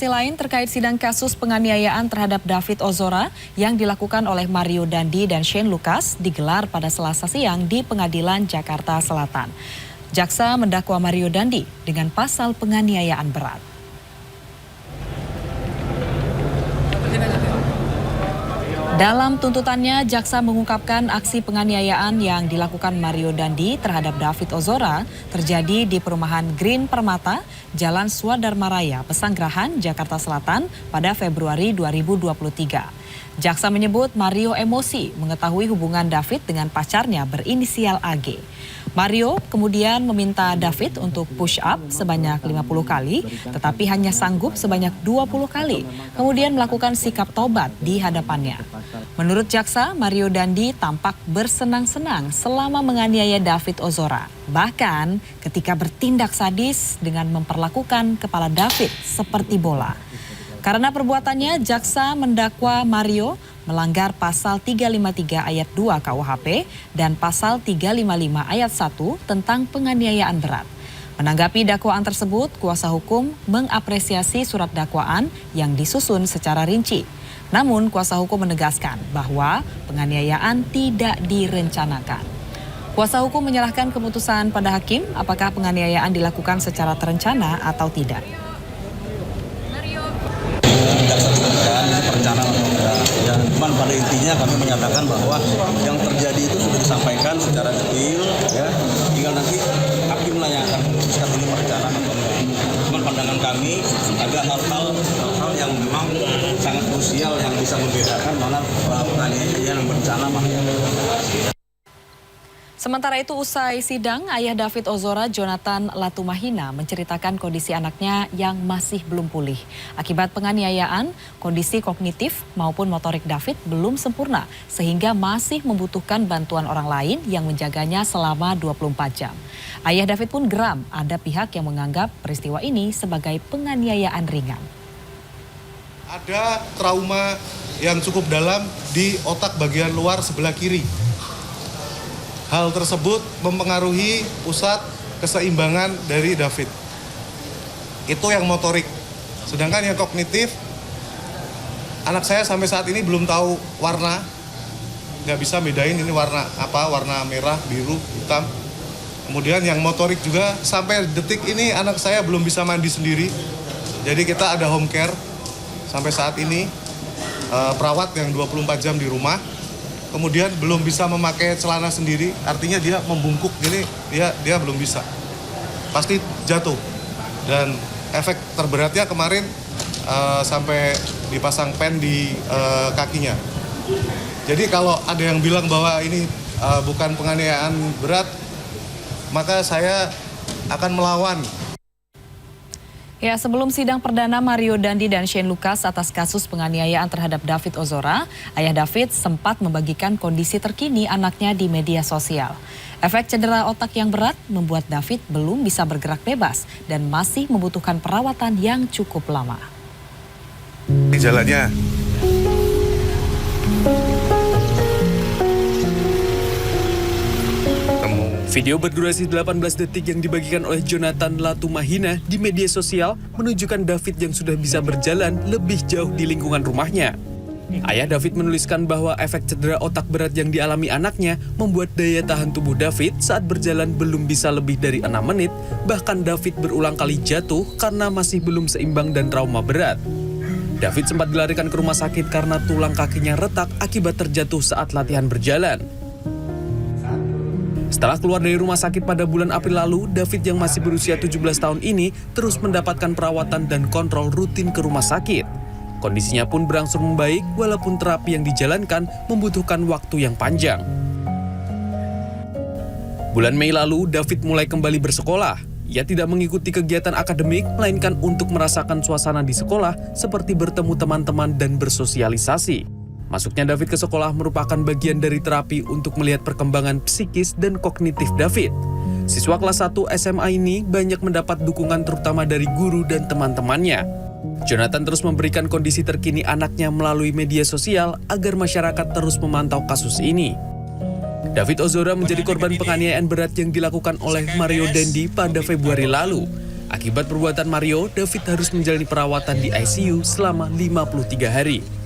informasi lain terkait sidang kasus penganiayaan terhadap David Ozora yang dilakukan oleh Mario Dandi dan Shane Lucas digelar pada Selasa siang di Pengadilan Jakarta Selatan. Jaksa mendakwa Mario Dandi dengan pasal penganiayaan berat. Dalam tuntutannya, jaksa mengungkapkan aksi penganiayaan yang dilakukan Mario Dandi terhadap David Ozora terjadi di perumahan Green Permata, Jalan Swadharma Raya, Pesanggerahan, Jakarta Selatan pada Februari 2023. Jaksa menyebut Mario emosi mengetahui hubungan David dengan pacarnya berinisial AG. Mario kemudian meminta David untuk push up sebanyak 50 kali, tetapi hanya sanggup sebanyak 20 kali. Kemudian melakukan sikap tobat di hadapannya. Menurut jaksa, Mario Dandi tampak bersenang-senang selama menganiaya David Ozora. Bahkan ketika bertindak sadis dengan memperlakukan kepala David seperti bola. Karena perbuatannya, jaksa mendakwa Mario melanggar pasal 353 ayat 2 KUHP dan pasal 355 ayat 1 tentang penganiayaan berat. Menanggapi dakwaan tersebut, kuasa hukum mengapresiasi surat dakwaan yang disusun secara rinci. Namun, kuasa hukum menegaskan bahwa penganiayaan tidak direncanakan. Kuasa hukum menyerahkan keputusan pada hakim apakah penganiayaan dilakukan secara terencana atau tidak. Perencanaan atau enggak. Ya, cuman pada intinya kami menyatakan bahwa yang terjadi itu sudah disampaikan secara detail, ya. Tinggal nanti hakim lah yang akan memutuskan ini perencanaan atau enggak. Cuman pandangan kami ada hal-hal yang memang sangat krusial yang bisa membedakan mana penganiayaan yang berencana mana yang Sementara itu usai sidang, ayah David Ozora, Jonathan Latumahina, menceritakan kondisi anaknya yang masih belum pulih. Akibat penganiayaan, kondisi kognitif maupun motorik David belum sempurna, sehingga masih membutuhkan bantuan orang lain yang menjaganya selama 24 jam. Ayah David pun geram, ada pihak yang menganggap peristiwa ini sebagai penganiayaan ringan. Ada trauma yang cukup dalam di otak bagian luar sebelah kiri. Hal tersebut mempengaruhi pusat keseimbangan dari David. Itu yang motorik. Sedangkan yang kognitif, anak saya sampai saat ini belum tahu warna. Nggak bisa bedain ini warna apa, warna merah, biru, hitam. Kemudian yang motorik juga sampai detik ini anak saya belum bisa mandi sendiri. Jadi kita ada home care sampai saat ini, perawat yang 24 jam di rumah. Kemudian belum bisa memakai celana sendiri, artinya dia membungkuk gini, dia belum bisa. Pasti jatuh. Dan efek terberatnya kemarin sampai dipasang pen di kakinya. Jadi kalau ada yang bilang bahwa ini bukan penganiayaan berat, maka saya akan melawan. Ya, sebelum sidang perdana Mario Dandi dan Shane Lucas atas kasus penganiayaan terhadap David Ozora, ayah David sempat membagikan kondisi terkini anaknya di media sosial. Efek cedera otak yang berat membuat David belum bisa bergerak bebas dan masih membutuhkan perawatan yang cukup lama. Di jalannya. Video berdurasi 18 detik yang dibagikan oleh Jonathan Latumahina di media sosial menunjukkan David yang sudah bisa berjalan lebih jauh di lingkungan rumahnya. Ayah David menuliskan bahwa efek cedera otak berat yang dialami anaknya membuat daya tahan tubuh David saat berjalan belum bisa lebih dari 6 menit, bahkan David berulang kali jatuh karena masih belum seimbang dan trauma berat. David sempat dilarikan ke rumah sakit karena tulang kakinya retak akibat terjatuh saat latihan berjalan. Setelah keluar dari rumah sakit pada bulan April lalu, David yang masih berusia 17 tahun ini terus mendapatkan perawatan dan kontrol rutin ke rumah sakit. Kondisinya pun berangsur membaik walaupun terapi yang dijalankan membutuhkan waktu yang panjang. Bulan Mei lalu, David mulai kembali bersekolah. Ia tidak mengikuti kegiatan akademik, melainkan untuk merasakan suasana di sekolah seperti bertemu teman-teman dan bersosialisasi. Masuknya David ke sekolah merupakan bagian dari terapi untuk melihat perkembangan psikis dan kognitif David. Siswa kelas 1 SMA ini banyak mendapat dukungan terutama dari guru dan teman-temannya. Jonathan terus memberikan kondisi terkini anaknya melalui media sosial agar masyarakat terus memantau kasus ini. David Ozora menjadi korban penganiayaan berat yang dilakukan oleh Mario Dandi pada Februari lalu. Akibat perbuatan Mario, David harus menjalani perawatan di ICU selama 53 hari.